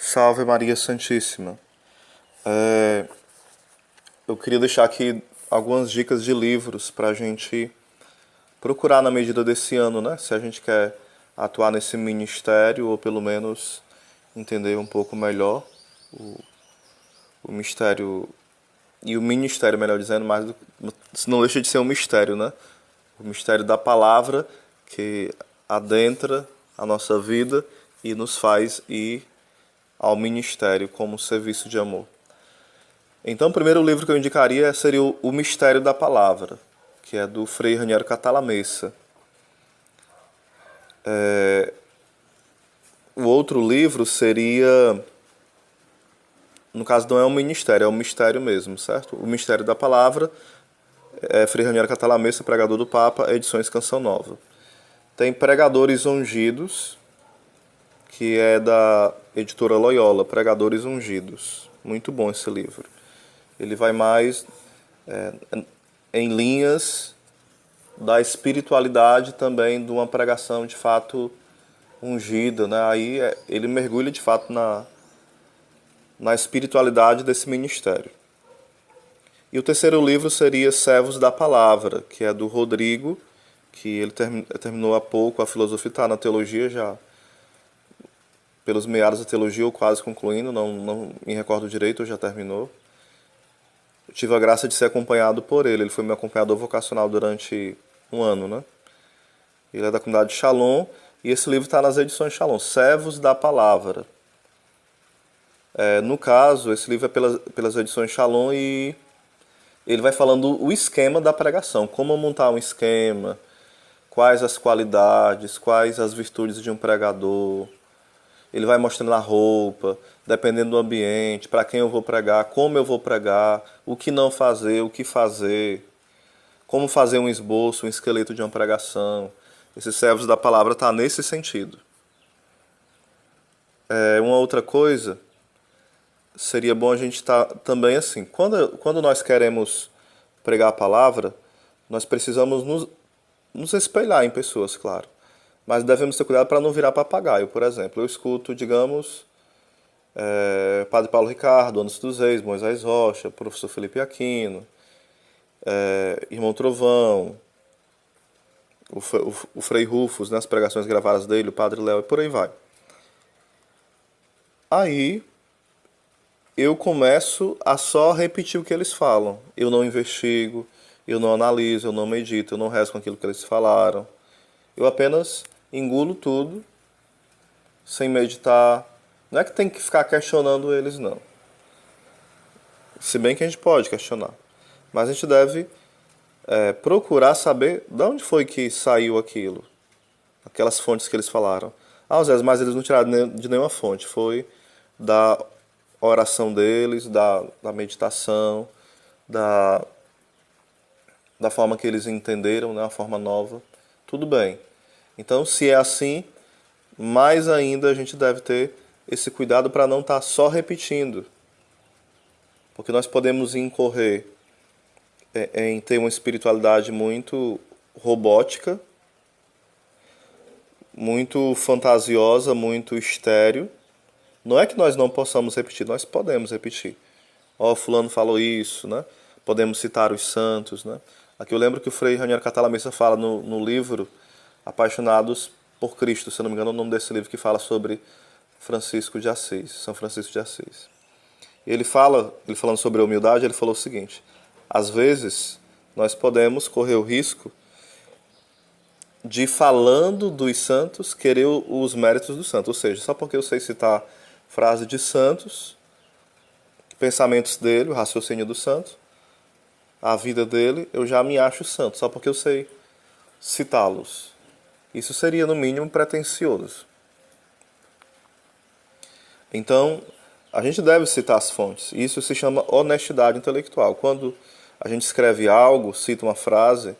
Salve Maria Santíssima. É, eu queria deixar aqui algumas dicas de livros para a gente procurar na medida desse ano, né? Se a gente quer atuar nesse ministério ou pelo menos entender um pouco melhor o mistério e o ministério, melhor dizendo, mais do, não deixa de ser um mistério, né? O mistério da palavra que adentra a nossa vida e nos faz ir ao ministério como serviço de amor. Então, o primeiro livro que eu indicaria seria O Mistério da Palavra, que é do Frei Raniero Cantalamessa. O outro livro seria, no caso não é um ministério, é um mistério mesmo, certo? O Mistério da Palavra, é Frei Raniero Cantalamessa, pregador do Papa, edições Canção Nova. Tem Pregadores Ungidos, que é da editora Loyola, Pregadores Ungidos. Muito bom esse livro. Ele vai mais em linhas da espiritualidade também de uma pregação de fato ungida, né? Aí ele mergulha de fato na espiritualidade desse ministério. E o terceiro livro seria Servos da Palavra, que é do Rodrigo, que ele terminou há pouco a filosofia, está na teologia já, pelos meados da teologia, ou quase concluindo, não me recordo direito, ou já terminou. Eu tive a graça de ser acompanhado por ele foi meu acompanhador vocacional durante um ano, né? Ele é da comunidade de Shalom, e esse livro está nas edições Shalom, Servos da Palavra. No caso, esse livro é pelas edições Shalom e ele vai falando o esquema da pregação, como montar um esquema, quais as qualidades, quais as virtudes de um pregador. Ele vai mostrando a roupa, dependendo do ambiente, para quem eu vou pregar, como eu vou pregar, o que não fazer, o que fazer, como fazer um esboço, um esqueleto de uma pregação. Esses servos da palavra está nesse sentido. Uma outra coisa, seria bom a gente estar também assim, quando nós queremos pregar a palavra, nós precisamos nos espelhar em pessoas, claro. Mas devemos ter cuidado para não virar papagaio, por exemplo. Eu escuto, digamos, Padre Paulo Ricardo, Anos dos Reis, Moisés Rocha, Professor Felipe Aquino, Irmão Trovão, o Frei Rufus, né, as pregações gravadas dele, o Padre Léo, e por aí vai. Aí eu começo a só repetir o que eles falam. Eu não investigo, eu não analiso, eu não medito, eu não rezo com aquilo que eles falaram. Eu apenas engulo tudo, sem meditar. Não é que tem que ficar questionando eles, não. Se bem que a gente pode questionar. Mas a gente deve procurar saber de onde foi que saiu aquilo. Aquelas fontes que eles falaram. Às vezes, mas eles não tiraram de nenhuma fonte. Foi da oração deles, da meditação, da forma que eles entenderam, né, uma forma nova. Tudo bem. Então, se é assim, mais ainda a gente deve ter esse cuidado para não estar só repetindo. Porque nós podemos incorrer em ter uma espiritualidade muito robótica, muito fantasiosa, muito estéril. Não é que nós não possamos repetir, nós podemos repetir. Ó, fulano falou isso, né? Podemos citar os santos, né? Aqui eu lembro que o Frei Raniero Cantalamessa fala no livro Apaixonados por Cristo, se eu não me engano é o nome desse livro, que fala sobre Francisco de Assis, São Francisco de Assis. Ele falando sobre a humildade, ele falou o seguinte: às vezes nós podemos correr o risco de, falando dos santos, querer os méritos dos santos. Ou seja, só porque eu sei citar frase de santos, pensamentos dele, o raciocínio do santo, a vida dele, eu já me acho santo, só porque eu sei citá-los. Isso seria, no mínimo, pretensioso. Então, a gente deve citar as fontes. Isso se chama honestidade intelectual. Quando a gente escreve algo, cita uma frase,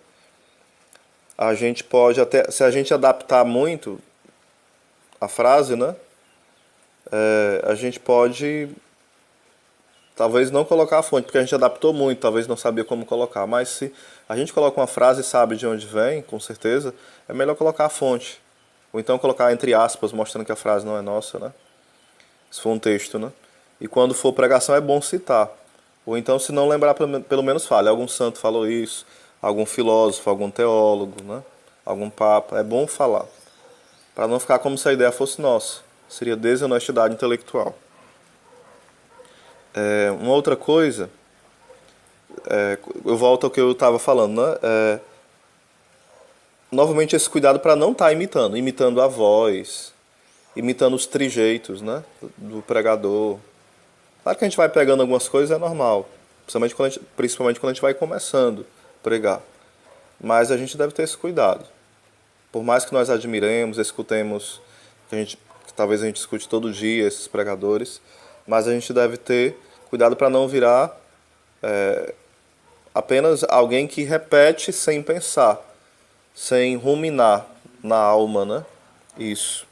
a gente pode até, se a gente adaptar muito a frase, né? A gente pode talvez não colocar a fonte, porque a gente adaptou muito, talvez não sabia como colocar. Mas se a gente coloca uma frase e sabe de onde vem, com certeza, é melhor colocar a fonte. Ou então colocar entre aspas, mostrando que a frase não é nossa, né? se for um texto, né? E quando for pregação é bom citar. Ou então, se não lembrar, pelo menos fale. Algum santo falou isso, algum filósofo, algum teólogo, né? Algum papa. É bom falar. Para não ficar como se a ideia fosse nossa. Seria desonestidade intelectual. Uma outra coisa, eu volto ao que eu estava falando, né? Novamente esse cuidado para não estar imitando a voz, imitando os trejeitos, né? Do pregador. Claro que a gente vai pegando algumas coisas, é normal. Principalmente quando a gente vai começando a pregar. Mas a gente deve ter esse cuidado. Por mais que nós admiremos, escutemos, que talvez a gente escute todo dia esses pregadores, mas a gente deve ter cuidado para não virar apenas alguém que repete sem pensar, sem ruminar na alma, né? Isso.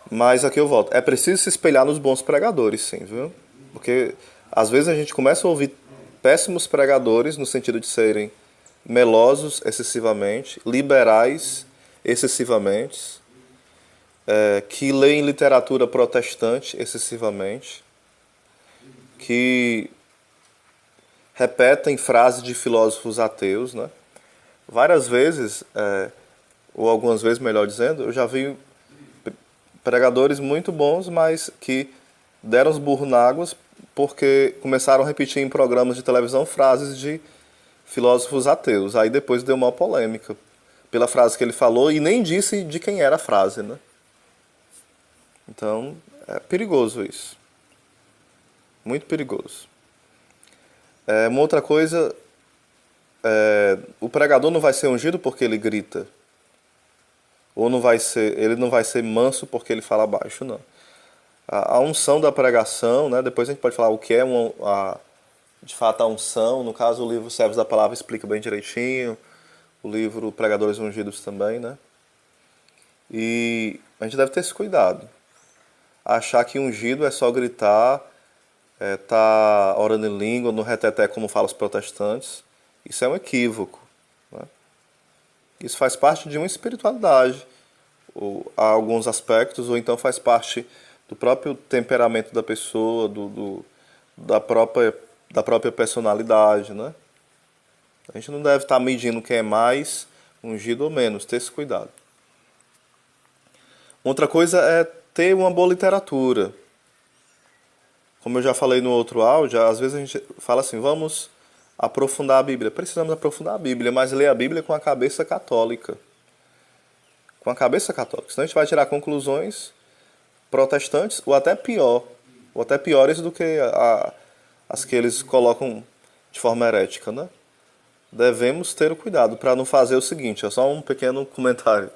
Mas aqui eu volto. É preciso se espelhar nos bons pregadores, sim, viu? Porque às vezes a gente começa a ouvir péssimos pregadores no sentido de serem melosos excessivamente, liberais excessivamente, que leem literatura protestante excessivamente, que repetem frases de filósofos ateus, né? Várias vezes, ou algumas vezes, melhor dizendo, eu já vi pregadores muito bons, mas que deram os burros na água porque começaram a repetir em programas de televisão frases de filósofos ateus. Aí depois deu uma polêmica pela frase que ele falou e nem disse de quem era a frase, né? Então, é perigoso isso. Muito perigoso. Uma outra coisa, o pregador não vai ser ungido porque ele grita. Ou ele não vai ser manso porque ele fala baixo, não. A unção da pregação, né? Depois a gente pode falar o que é de fato a unção. No caso, o livro Servos da Palavra explica bem direitinho. O livro Pregadores Ungidos também, né? E a gente deve ter esse cuidado. Achar que ungido é só gritar, tá orando em língua, no reteté, como falam os protestantes. Isso é um equívoco, né? Isso faz parte de uma espiritualidade, ou há alguns aspectos, ou então faz parte do próprio temperamento da pessoa, da própria personalidade, né? A gente não deve estar medindo quem é mais ungido ou menos, ter esse cuidado. Outra coisa é ter uma boa literatura. Como eu já falei no outro áudio, às vezes a gente fala assim, vamos aprofundar a Bíblia. Precisamos aprofundar a Bíblia, mas ler a Bíblia com a cabeça católica. Com a cabeça católica. Senão a gente vai tirar conclusões protestantes, ou até piores do que as que eles colocam de forma herética, né? Devemos ter o cuidado para não fazer o seguinte, é só um pequeno comentário.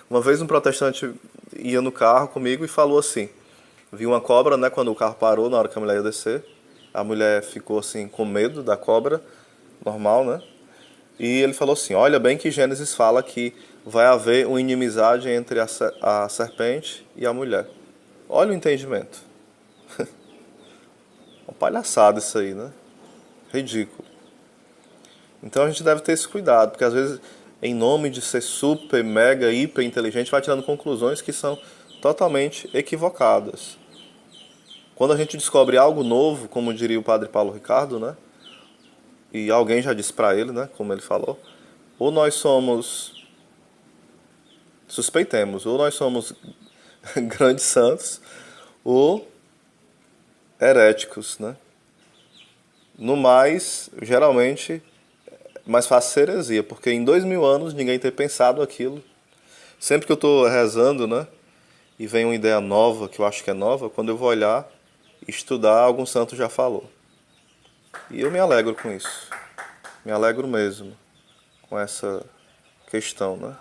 Uma vez um protestante ia no carro comigo e falou assim, viu uma cobra, né, quando o carro parou, na hora que a mulher ia descer, a mulher ficou assim com medo da cobra, normal, né? E ele falou assim, olha bem que Gênesis fala que vai haver uma inimizade entre a serpente e a mulher. Olha o entendimento. Uma palhaçada isso aí, né? Ridículo. Então a gente deve ter esse cuidado, porque às vezes, em nome de ser super, mega, hiper inteligente, vai tirando conclusões que são totalmente equivocadas. Quando a gente descobre algo novo, como diria o padre Paulo Ricardo, né? E alguém já disse para ele, né? Como ele falou, ou nós suspeitemos, ou nós somos grandes santos, ou heréticos, né? No mais, geralmente, é mais fácil ser heresia, porque em 2000 anos ninguém ter pensado aquilo. Sempre que eu estou rezando, né? E vem uma ideia nova, que eu acho que é nova, quando eu vou olhar e estudar, algum santo já falou. E eu me alegro com isso. Me alegro mesmo com essa questão, né?